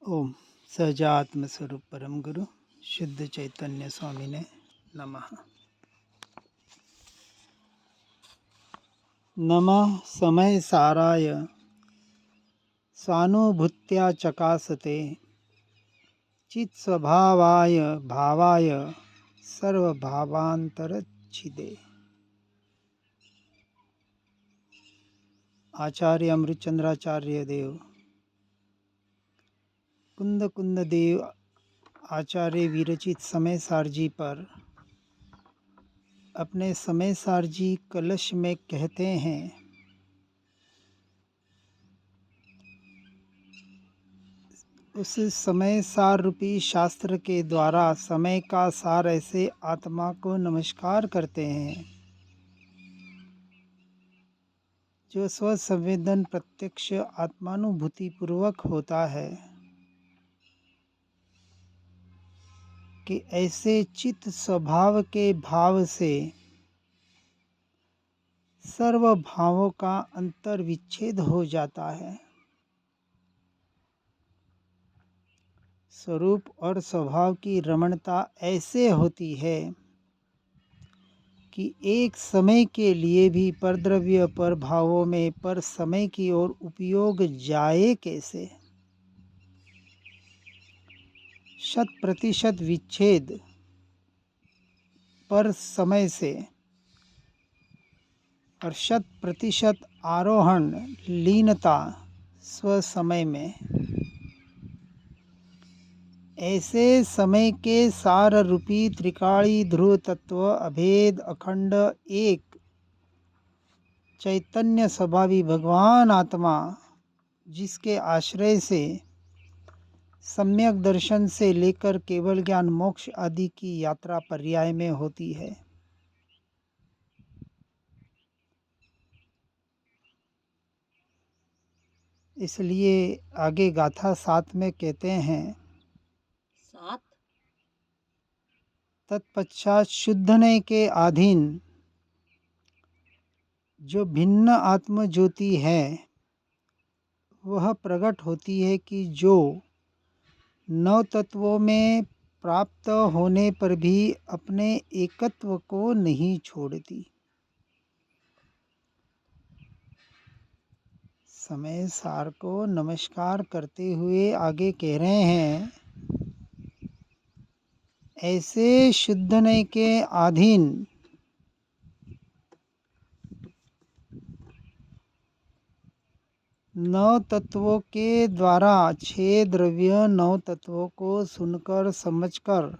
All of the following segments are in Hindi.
ओम सहजात्म स्वरूप परम गुरु शुद्ध चैतन्य स्वामी ने नमः। नमः समय साराय स्वानुभूत्या चकासते चित स्वभावाय भावाय सर्वभावांतरच्छिदे। आचार्य अमृतचंद्राचार्य देव कुंद कुंद देव आचार्य विरचित समय सारजी पर अपने समय सारजी कलश में कहते हैं, उस समय सार रूपी शास्त्र के द्वारा समय का सार ऐसे आत्मा को नमस्कार करते हैं जो स्वसंवेदन प्रत्यक्ष आत्मानुभूति पूर्वक होता है कि ऐसे चित्त स्वभाव के भाव से सर्व भावों का अंतर विच्छेद हो जाता है। स्वरूप और स्वभाव की रमणता ऐसे होती है कि एक समय के लिए भी परद्रव्य पर भावों में पर समय की ओर उपयोग जाए कैसे। 100% विच्छेद पर समय से और 100% आरोहण लीनता स्व समय में, ऐसे समय के सार रूपी त्रिकाली ध्रुव तत्व अभेद अखंड एक चैतन्य स्वभावी भगवान आत्मा, जिसके आश्रय से सम्यक दर्शन से लेकर केवल ज्ञान मोक्ष आदि की यात्रा पर्याय में होती है। इसलिए आगे गाथा 7 में कहते हैं, तत्पश्चात शुद्धने के अधीन जो भिन्न आत्म ज्योति है वह प्रकट होती है कि जो 9 तत्वों में प्राप्त होने पर भी अपने एकत्व को नहीं छोड़ती। समय सार को नमस्कार करते हुए आगे कह रहे हैं, ऐसे शुद्धने के अधीन नौ तत्वों के द्वारा 6 द्रव्य 9 तत्वों को सुनकर समझकर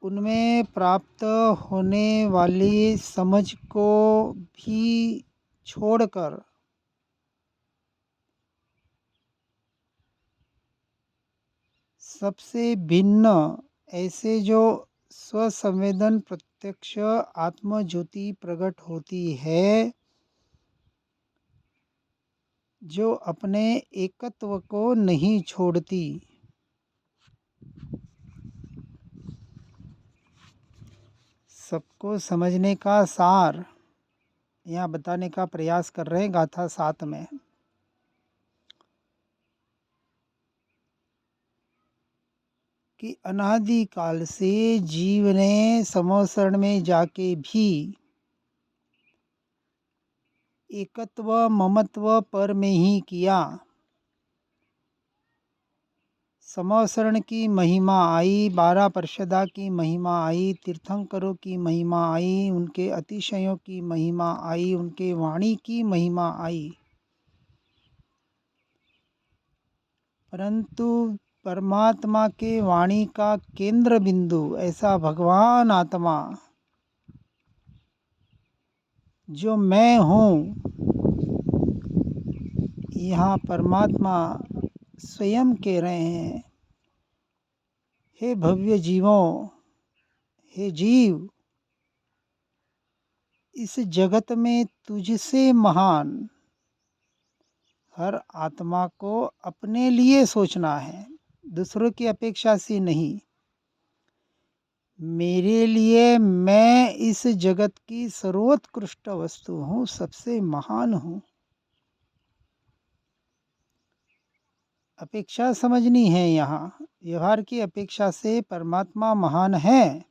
उनमें प्राप्त होने वाली समझ को भी छोड़कर सबसे भिन्न ऐसे जो स्वसंवेदन प्रत्यक्ष आत्मज्योति प्रकट होती है, जो अपने एकत्व को नहीं छोड़ती। सबको समझने का सार यहाँ बताने का प्रयास कर रहे हैं गाथा 7 में। कि अनादि काल से जीव ने समोसरण में जाके भी एकत्व ममत्व पर में ही किया। समोसरण की महिमा आई, 12 पार्षदा की महिमा आई, तीर्थंकरों की महिमा आई, उनके अतिशयों की महिमा आई, उनके वाणी की महिमा आई, परंतु परमात्मा के वाणी का केंद्र बिंदु ऐसा भगवान आत्मा जो मैं हूँ, यहाँ परमात्मा स्वयं कह रहे हैं, हे भव्य जीवों, हे जीव, इस जगत में तुझसे महान हर आत्मा को अपने लिए सोचना है, दूसरों की अपेक्षा से नहीं। मेरे लिए मैं इस जगत की सर्वोत्कृष्ट वस्तु हूँ, सबसे महान हूँ। अपेक्षा समझनी है यहाँ। व्यवहार की अपेक्षा से परमात्मा महान है,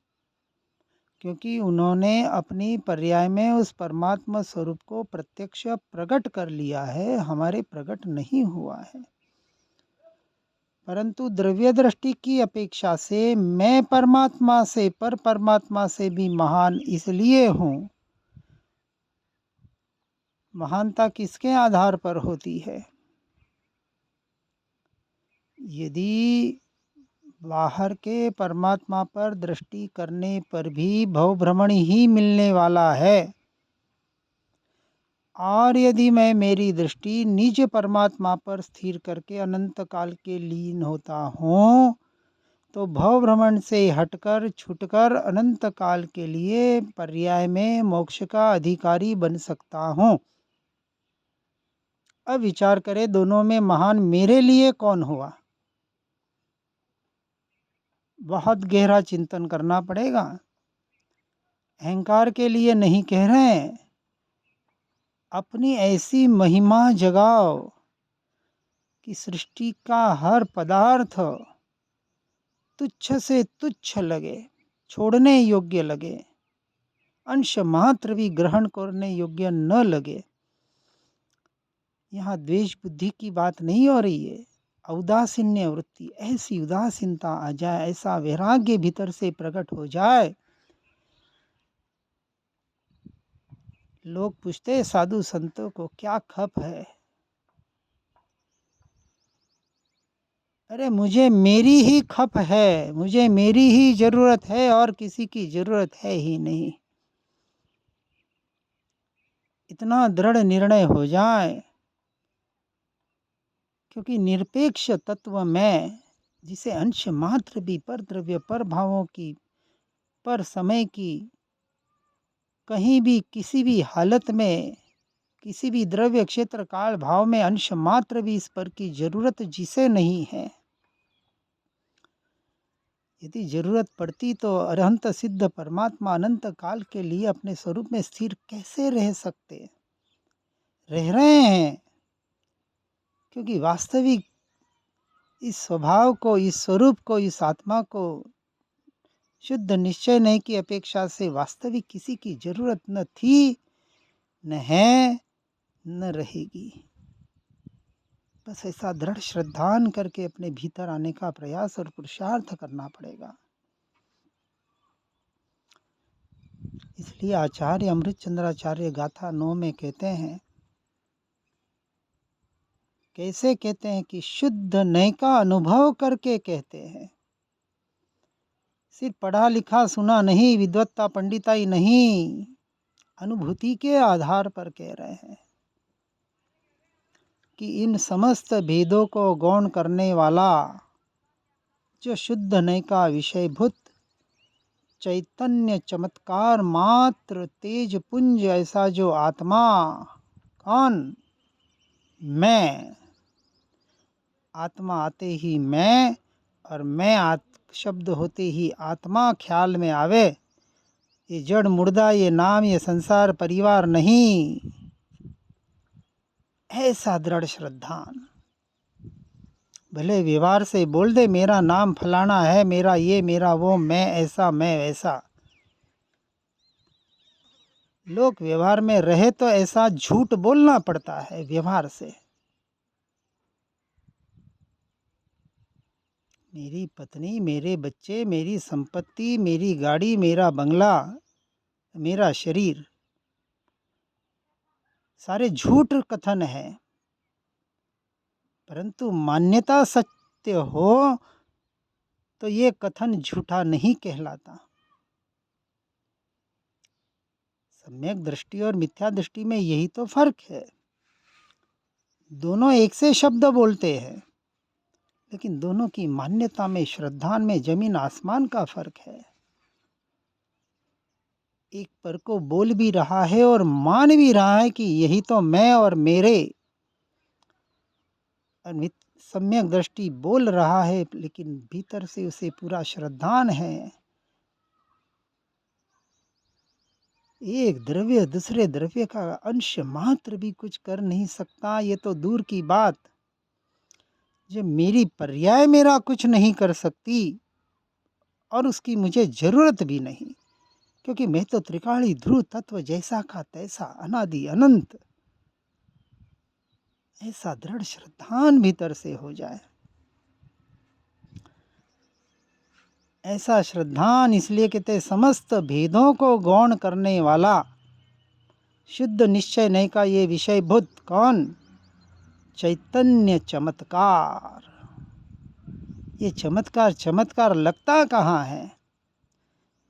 क्योंकि उन्होंने अपनी पर्याय में उस परमात्मा स्वरूप को प्रत्यक्ष प्रकट कर लिया है, हमारे प्रकट नहीं हुआ है। परंतु द्रव्य दृष्टि की अपेक्षा से मैं परमात्मा से, पर परमात्मा से भी महान इसलिए हूँ। महानता किसके आधार पर होती है? यदि बाहर के परमात्मा पर दृष्टि करने पर भी भवभ्रमण ही मिलने वाला है, और यदि मैं मेरी दृष्टि निज परमात्मा पर स्थिर करके अनंत काल के लीन होता हूँ, तो भवभ्रमण से हटकर छूटकर अनंत काल के लिए पर्याय में मोक्ष का अधिकारी बन सकता हूँ। अब विचार करें, दोनों में महान मेरे लिए कौन हुआ? बहुत गहरा चिंतन करना पड़ेगा। अहंकार के लिए नहीं कह रहे हैं, अपनी ऐसी महिमा जगाओ कि सृष्टि का हर पदार्थ तुच्छ से तुच्छ लगे, छोड़ने योग्य लगे, अंश मात्र भी ग्रहण करने योग्य न लगे। यहाँ द्वेष बुद्धि की बात नहीं हो रही है। औदासीन्य वृत्ति, ऐसी उदासीनता आ जाए, ऐसा वैराग्य भीतर से प्रकट हो जाए। लोग पूछते साधु संतों को, क्या खप है? अरे मुझे मेरी ही खप है, मुझे मेरी ही जरूरत है, और किसी की जरूरत है ही नहीं। इतना दृढ़ निर्णय हो जाए, क्योंकि निरपेक्ष तत्व में, जिसे अंश मात्र भी पर द्रव्य, पर भावों की, पर समय की, कहीं भी किसी भी हालत में, किसी भी द्रव्य क्षेत्र काल भाव में अंश मात्र भी इस पर की जरूरत जिसे नहीं है, यदि जरूरत पड़ती तो अरहंत सिद्ध परमात्मा अनंत काल के लिए अपने स्वरूप में स्थिर कैसे रह सकते? रह रहे हैं, क्योंकि वास्तविक इस स्वभाव को, इस स्वरूप को, इस आत्मा को शुद्ध निश्चय नहीं की अपेक्षा से वास्तविक किसी की जरूरत न थी, न है, न रहेगी। बस ऐसा दृढ़ श्रद्धान करके अपने भीतर आने का प्रयास और पुरुषार्थ करना पड़ेगा। इसलिए आचार्य अमृत चंद्राचार्य गाथा 9 में कहते हैं, कैसे कहते हैं कि शुद्ध नय का अनुभव करके कहते हैं। सिर्फ पढ़ा लिखा सुना नहीं, विद्वत्ता पंडिताई नहीं, अनुभूति के आधार पर कह रहे हैं कि इन समस्त भेदों को गौण करने वाला जो शुद्ध नय का विषयभूत चैतन्य चमत्कार मात्र तेज पुंज ऐसा जो आत्मा, कौन? मैं। आत्मा आते ही मैं, और मैं शब्द होते ही आत्मा ख्याल में आवे। ये जड़ मुर्दा, ये नाम, ये संसार परिवार नहीं। ऐसा दृढ़ श्रद्धान, भले व्यवहार से बोल दे मेरा नाम फलाना है, मेरा ये, मेरा वो, मैं ऐसा, मैं वैसा। लोग व्यवहार में रहे तो ऐसा झूठ बोलना पड़ता है व्यवहार से। मेरी पत्नी, मेरे बच्चे, मेरी संपत्ति, मेरी गाड़ी, मेरा बंगला, मेरा शरीर, सारे झूठ कथन है। परंतु मान्यता सत्य हो तो ये कथन झूठा नहीं कहलाता। सम्यक दृष्टि और मिथ्या दृष्टि में यही तो फर्क है। दोनों एक से शब्द बोलते हैं, लेकिन दोनों की मान्यता में, श्रद्धान में जमीन आसमान का फर्क है। एक पर को बोल भी रहा है और मान भी रहा है कि यही तो मैं और मेरे, और सम्यक दृष्टि बोल रहा है, लेकिन भीतर से उसे पूरा श्रद्धान है। एक द्रव्य दूसरे द्रव्य का अंश मात्र भी कुछ कर नहीं सकता, ये तो दूर की बात। जो मेरी पर्याय मेरा कुछ नहीं कर सकती और उसकी मुझे जरूरत भी नहीं, क्योंकि मैं तो त्रिकाली ध्रुव तत्व जैसा का तैसा अनादि अनंत। ऐसा दृढ़ श्रद्धान भीतर से हो जाए। ऐसा श्रद्धान इसलिए कहते समस्त भेदों को गौण करने वाला शुद्ध निश्चय नय का ये विषयभूत कौन? चैतन्य चमत्कार। ये चमत्कार चमत्कार लगता कहाँ है?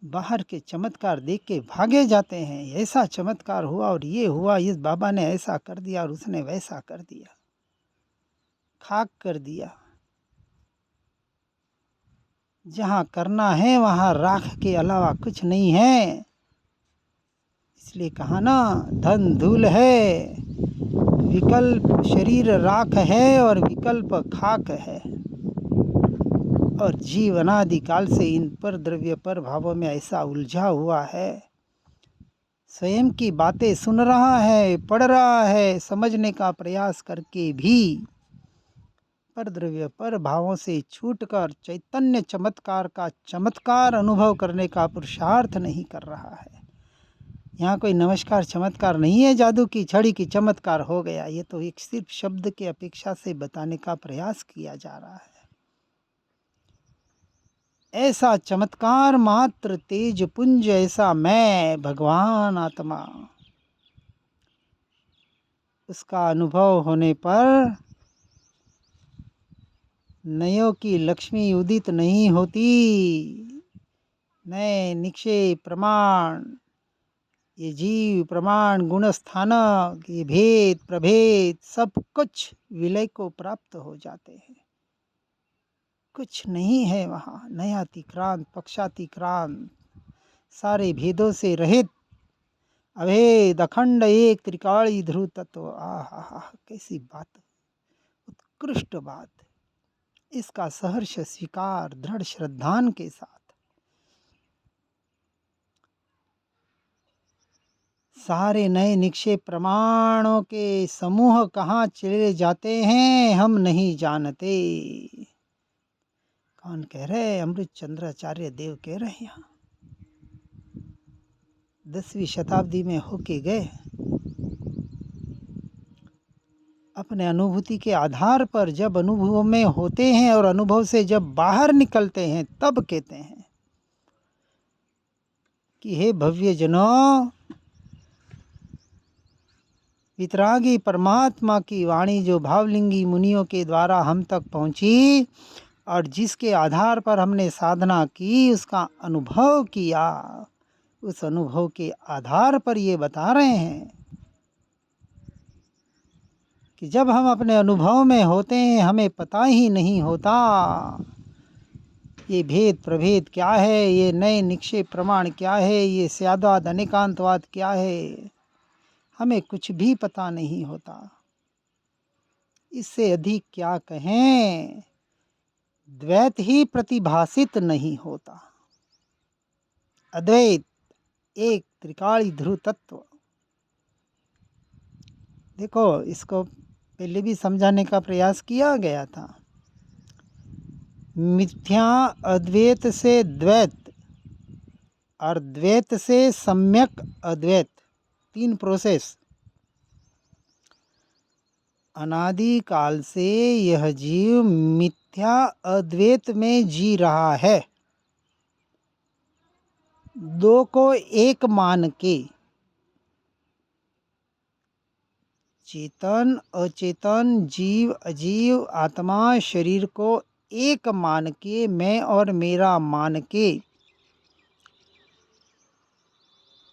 बाहर के चमत्कार देख के भागे जाते हैं, ऐसा चमत्कार हुआ और ये हुआ, इस बाबा ने ऐसा कर दिया और उसने वैसा कर दिया, खाक कर दिया। जहाँ करना है वहाँ राख के अलावा कुछ नहीं है। इसलिए कहा ना, धन धूल है, विकल्प शरीर राख है और विकल्प खाक है। और जीव अनादि काल से इन पर द्रव्य पर भावों में ऐसा उलझा हुआ है, स्वयं की बातें सुन रहा है, पढ़ रहा है, समझने का प्रयास करके भी पर द्रव्य पर भावों से छूटकर चैतन्य चमत्कार का चमत्कार अनुभव करने का पुरुषार्थ नहीं कर रहा है। यहाँ कोई नमस्कार चमत्कार नहीं है, जादू की छड़ी की चमत्कार हो गया। ये तो एक सिर्फ शब्द के अपेक्षा से बताने का प्रयास किया जा रहा है। ऐसा चमत्कार मात्र तेज पुंज, ऐसा मैं भगवान आत्मा, उसका अनुभव होने पर नयों की लक्ष्मी उदित नहीं होती। नए निक्षेप प्रमाण, ये जीव प्रमाण गुण स्थानक, ये भेद प्रभेद सब कुछ विलय को प्राप्त हो जाते हैं। कुछ नहीं है वहाँ, नयातिक्रांत पक्षातिक्रांत, सारे भेदों से रहित, अभेद अखंड एक त्रिकाली ध्रुव तत्व। आहा, कैसी बात, उत्कृष्ट बात। इसका सहर्ष स्वीकार दृढ़ श्रद्धान के साथ। सारे नए निक्षेप प्रमाणों के समूह कहाँ चले जाते हैं हम नहीं जानते। कौन कह रहे? अमृत चंद्राचार्य देव कह रहे हैं। यहाँ 10वीं शताब्दी में होके गए। अपने अनुभूति के आधार पर जब अनुभव में होते हैं और अनुभव से जब बाहर निकलते हैं, तब कहते हैं कि हे भव्य जनों, वितरागी परमात्मा की वाणी जो भावलिंगी मुनियों के द्वारा हम तक पहुंची और जिसके आधार पर हमने साधना की, उसका अनुभव किया, उस अनुभव के आधार पर ये बता रहे हैं कि जब हम अपने अनुभव में होते हैं हमें पता ही नहीं होता ये भेद प्रभेद क्या है, ये नए निक्षेप प्रमाण क्या है, ये स्याद्वाद अनेकांतवाद क्या है, हमें कुछ भी पता नहीं होता। इससे अधिक क्या कहें, द्वैत ही प्रतिभासित नहीं होता। अद्वैत एक त्रिकाली ध्रुव तत्व। देखो, इसको पहले भी समझाने का प्रयास किया गया था। मिथ्या अद्वैत से द्वैत और द्वैत से सम्यक अद्वैत, 3 प्रोसेस। अनादि काल से यह जीव मिथ्या अद्वैत में जी रहा है, 2 को एक मान के। चेतन अचेतन, जीव अजीव, आत्मा शरीर को एक मान के, मैं और मेरा मान के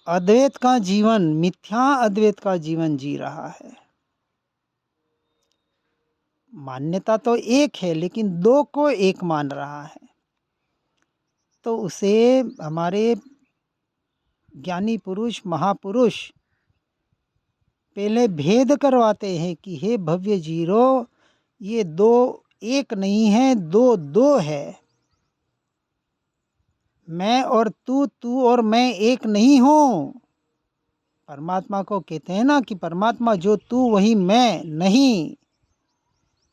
अद्वैत का जीवन, मिथ्या अद्वैत का जीवन जी रहा है। मान्यता तो एक है लेकिन 2 को एक मान रहा है। तो उसे हमारे ज्ञानी पुरुष महापुरुष पहले भेद करवाते हैं कि हे भव्य जीरो, ये 2 एक नहीं है, 2 2 है। मैं और तू और मैं एक नहीं हूँ। परमात्मा को कहते हैं ना कि परमात्मा जो तू वही मैं नहीं।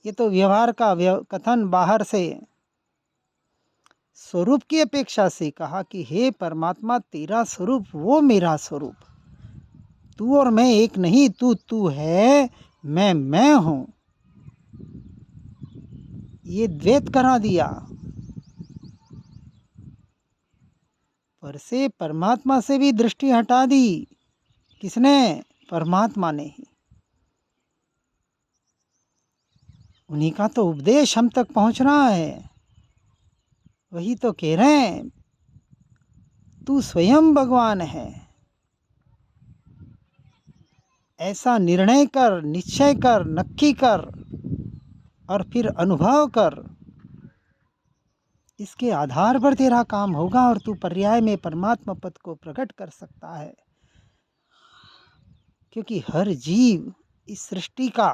ये तो व्यवहार का कथन बाहर से। स्वरूप की अपेक्षा से कहा कि हे परमात्मा, तेरा स्वरूप वो मेरा स्वरूप, तू और मैं एक नहीं, तू तू है, मैं हूं। ये द्वैत करा दिया। पर से परमात्मा से भी दृष्टि हटा दी। किसने? परमात्मा ने ही। उन्हीं का तो उपदेश हम तक पहुंच रहा है। वही तो कह रहे हैं, तू स्वयं भगवान है। ऐसा निर्णय कर, निश्चय कर, नक्की कर और फिर अनुभव कर। इसके आधार पर तेरा काम होगा और तू पर्याय में परमात्मा पद को प्रकट कर सकता है। क्योंकि हर जीव इस सृष्टि का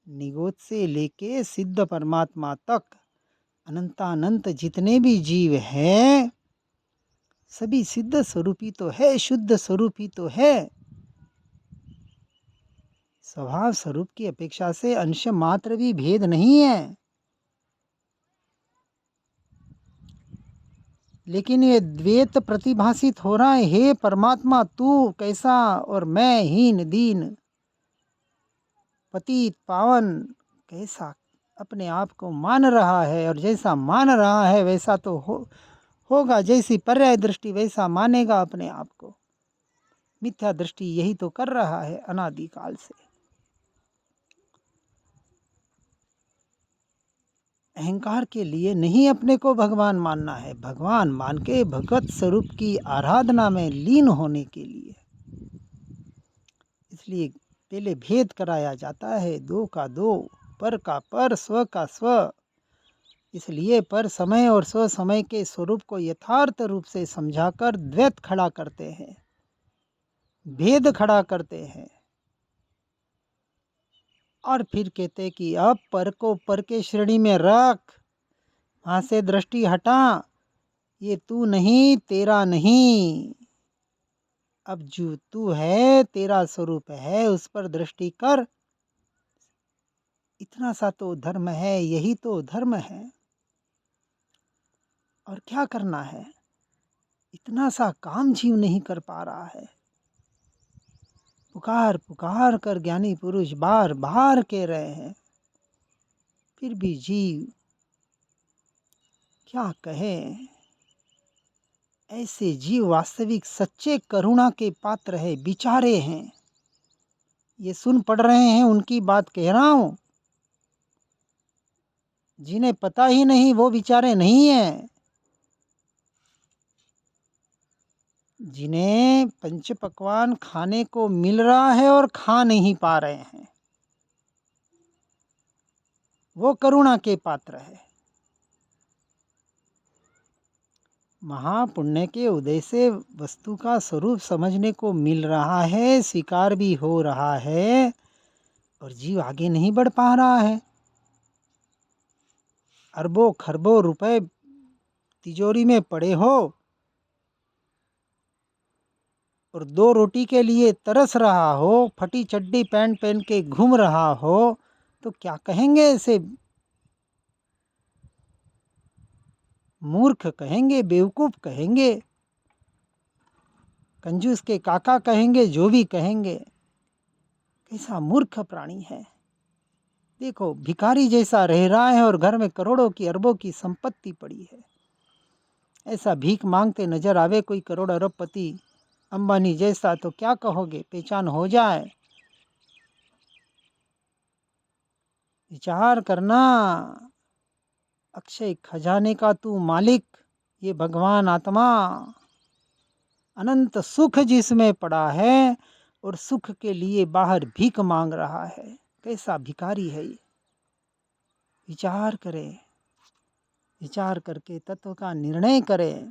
निगोद से लेके सिद्ध परमात्मा तक अनंतानंत जितने भी जीव हैं, सभी सिद्ध स्वरूपी तो है, शुद्ध स्वरूपी तो है। स्वभाव स्वरूप की अपेक्षा से अंश मात्र भी भेद नहीं है। लेकिन ये द्वैत प्रतिभासित हो रहा है। हे परमात्मा, तू कैसा और मैं हीन दीन पतित पावन कैसा अपने आप को मान रहा है, और जैसा मान रहा है वैसा तो होगा। जैसी पर्याय दृष्टि वैसा मानेगा अपने आप को। मिथ्या दृष्टि यही तो कर रहा है अनादिकाल से। अहंकार के लिए नहीं अपने को भगवान मानना है, भगवान मान के भगवत स्वरूप की आराधना में लीन होने के लिए। इसलिए पहले भेद कराया जाता है, दो का दो, पर का पर, स्व का स्व। इसलिए पर समय और स्व समय के स्वरूप को यथार्थ रूप से समझाकर द्वैत खड़ा करते हैं, भेद खड़ा करते हैं। और फिर कहते कि अब पर को पर के श्रेणी में रख, वहां से दृष्टि हटा, ये तू नहीं, तेरा नहीं। अब जो तू है, तेरा स्वरूप है, उस पर दृष्टि कर। इतना सा तो धर्म है, यही तो धर्म है। और क्या करना है? इतना सा काम जीव नहीं कर पा रहा है। पुकार पुकार कर ज्ञानी पुरुष बार बार कह रहे हैं, फिर भी जीव क्या कहे। ऐसे जीव वास्तविक सच्चे करुणा के पात्र है, बिचारे हैं। ये सुन पढ़ रहे हैं, उनकी बात कह रहा हूं। जिन्हें पता ही नहीं वो बिचारे नहीं हैं। जिन्हें पंच पकवान खाने को मिल रहा है और खा नहीं पा रहे हैं, वो करुणा के पात्र है। महापुण्य के उदय से वस्तु का स्वरूप समझने को मिल रहा है, स्वीकार भी हो रहा है, और जीव आगे नहीं बढ़ पा रहा है। अरबों खरबों रुपए तिजोरी में पड़े हो और दो रोटी के लिए तरस रहा हो, फटी चड्डी पैंट पहन के घूम रहा हो, तो क्या कहेंगे? ऐसे मूर्ख कहेंगे, बेवकूफ कहेंगे, कंजूस के काका कहेंगे, जो भी कहेंगे। कैसा मूर्ख प्राणी है। देखो, भिखारी जैसा रह रहा है और घर में करोड़ों की अरबों की संपत्ति पड़ी है। ऐसा भीख मांगते नजर आवे कोई करोड़ अरबपति अंबानी जैसा, तो क्या कहोगे? पहचान हो जाए। विचार करना, अक्षय खजाने का तू मालिक, ये भगवान आत्मा अनंत सुख जिसमें पड़ा है, और सुख के लिए बाहर भीख मांग रहा है। कैसा भिखारी है ये। विचार करें, विचार करके तत्व का निर्णय करें,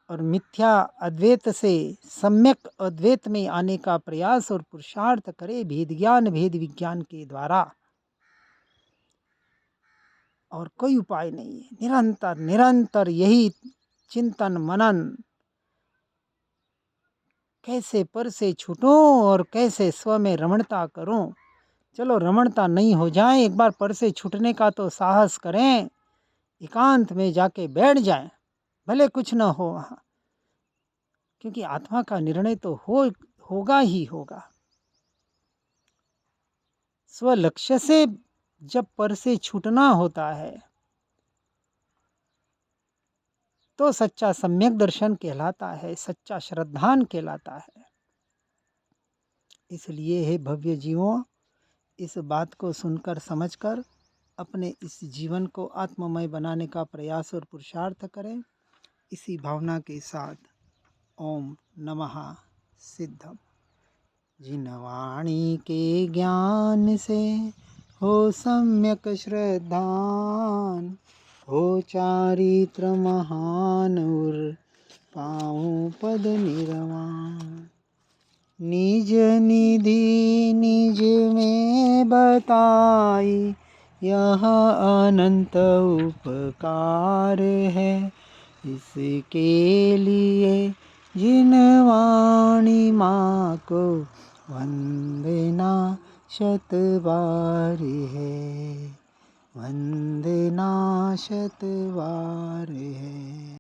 और मिथ्या अद्वैत से सम्यक अद्वैत में आने का प्रयास और पुरुषार्थ करें, भेद ज्ञान भेद विज्ञान के द्वारा। और कोई उपाय नहीं है। निरंतर निरंतर यही चिंतन मनन, कैसे पर से छूटूं और कैसे स्व में रमणता करूं, चलो रमणता नहीं हो जाए, एक बार पर से छूटने का तो साहस करें, एकांत में जाके बैठ जाएं, भले कुछ न हो वहाँ, क्योंकि आत्मा का निर्णय तो होगा ही होगा। स्वलक्ष्य से जब पर से छूटना होता है तो सच्चा सम्यक दर्शन कहलाता है, सच्चा श्रद्धान कहलाता है। इसलिए हे भव्य जीवों, इस बात को सुनकर समझकर अपने इस जीवन को आत्ममय बनाने का प्रयास और पुरुषार्थ करें। इसी भावना के साथ ओम नमः सिद्धम। जिन वाणी के ज्ञान से हो सम्यक श्रद्धान, हो चारित्र महान और पाऊँ पद निर्वाण। निज निधि निज में बताई, यह अनंत उपकार है। इसके लिए जिन वाणी माँ को वंदना शत बार है, वंदना शत बार है।